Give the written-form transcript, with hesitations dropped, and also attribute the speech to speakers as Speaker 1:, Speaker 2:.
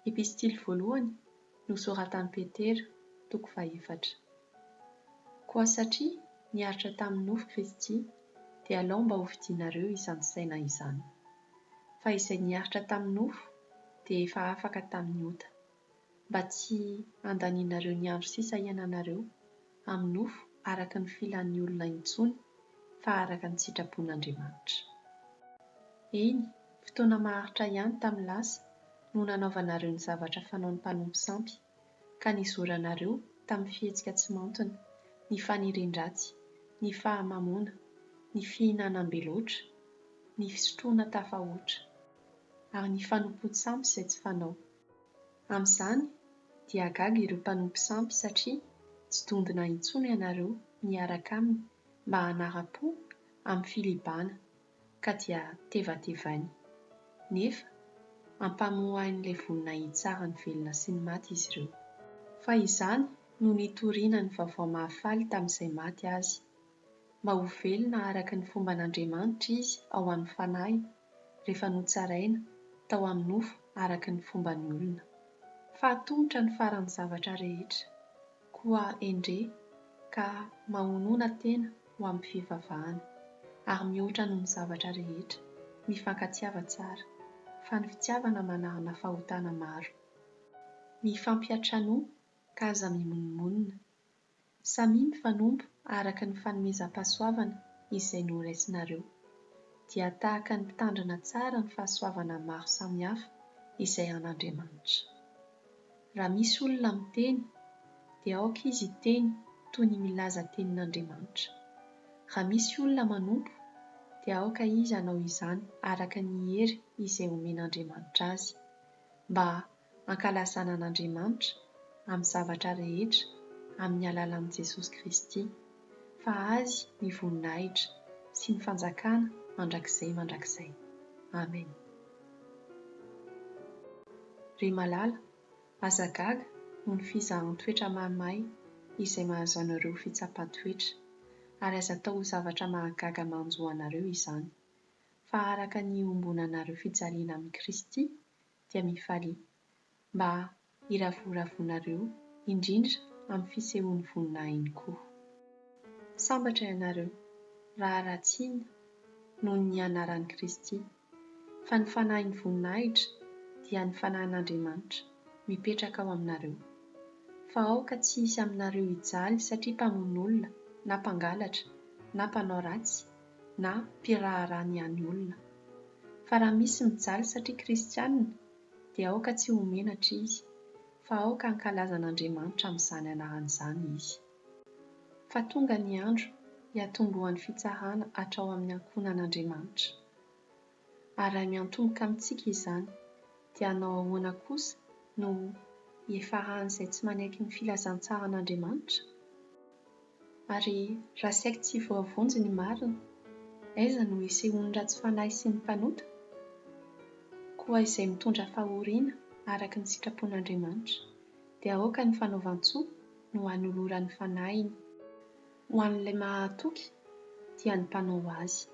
Speaker 1: Epistily voalohany nosoratan'i Petera, toko 4. Koa satria niaritra tamin'ny nofo Kristy, dia alao mba ho vidianareo izany saina izany. Fa izay niaritra tamin'ny nofo dia efa afaka tamin'ny ota, mba tsy handanianareo ny andro sisa iainanareo amin'ny nofo araka ny filan'ny olona intsony, fa araka ny sitrapon'Andriamanitra. Eny, fotoana maharitra ihany tamin'ny lasa no nanaovanareo ny zavatra fanaon'ny mpanompo sampy, ka nizoranareo tamin'ny fihetsika tsy mantona, ny fanirian-dratsy, ny fahamamoana, ny fihinanam-be loatra, ny fisotroana tafahoatra, ary ny fanompo sampy izay tsy fanao. Amin'izany dia gaga ireo mpanompo sampy satria tsy dondona intsony ianareo miaraka aminy mba hanara-po amin'ny filibana, ka dia tevatevainy. Nefa ampamoain'ilay vonina hitsara ny velona sy ny maty izy ireo. Fa izany no nitoriana ny vaovao mahafaly tamin'izay maty azy, mba ho velona araka ny fomban'Andriamanitra izy ao amin'ny fanahy rehefa notsaraina tao amin'ny nofo araka ny fomban'ny olona. Fa tongotra ny faran'ny zavatra rehetra, koa endre ka mahonoana tena ho amin'ny fivavahana, ary mihoatra noho ny zavatra rehetra, mifankatiava tsara, fa ny fitiavana manarana fahotana maro. Mifampiatranoa ka aza mimononmonina, samy mifanompo araka ny fanomezam-pahasoavana izay noraisinareo, dia tahaka ny mpitandrina tsara ny fahasoavana maro samihafa izay an'Andriamanitra. Raha misy olona miteny, dia aoka izy hiteny toy ny milaza tenin'Andriamanitra. Raha misy olona manompo, dia aoka izy hanao izany araka ny hery izay omen'Andriamanitra azy, mba hankalazana an'Andriamanitra amin'ny zavatra rehetra amin'ny alalan'i Jesosy Kristy, fa azy ny voninahitra sy ny fanjakana mandrakizay. Amen. Ry malala, aza gaga noho ny fizahan-toetra mahamay izay mahazo anareo fitsapan-toetra, ary aza atao zavatra mahagaga manjo anareo izany, fa araka ny ombonanareo fijaliana amin'ny Kristy dia mifalia, mba hiravoravonareo indrindra amin'ny fisehoan'ny voninahiny koa. Sambatra ianareo, raha ratsiana noho ny anaran'i Kristy, fa ny fanahin'ny voninahitra dia ny fanahin'Andriamanitra mipetraka ao aminareo. Fa aoka tsy hisy aminareo hijaly satria mpamono olona, na mpangalatra, na mpanao ratsy, na mpiraharany ihany olona. Fa raha misy mijaly satria kristianina, dia aoka tsy ho menatra izy, fa aoka hankalaza an'Andriamanitra amin'izany anarana izany izy. Fa tonga ny andro hiatombohan'ny fitsarana hatrao amin'ny ankonan'Andriamanitra. Ary raha miantomboka amintsika izany, dia hanao ahoana kosa no hiafaran'izay tsy manaiky ny filazantsara an'Andriamanitra? Ary raha saika tsy voavonjy ny marina, aiza no hisehoan'ny ratsy fanahy sy ny mpanota? Koa izay mitondra fahoriana araka ny sitrapon'Andriamanitra, dia aoka ny fanaovan-tsoa no hanoloran'ny fanahiny. Ho an'ilay mahatoky dia ny mpanao azy.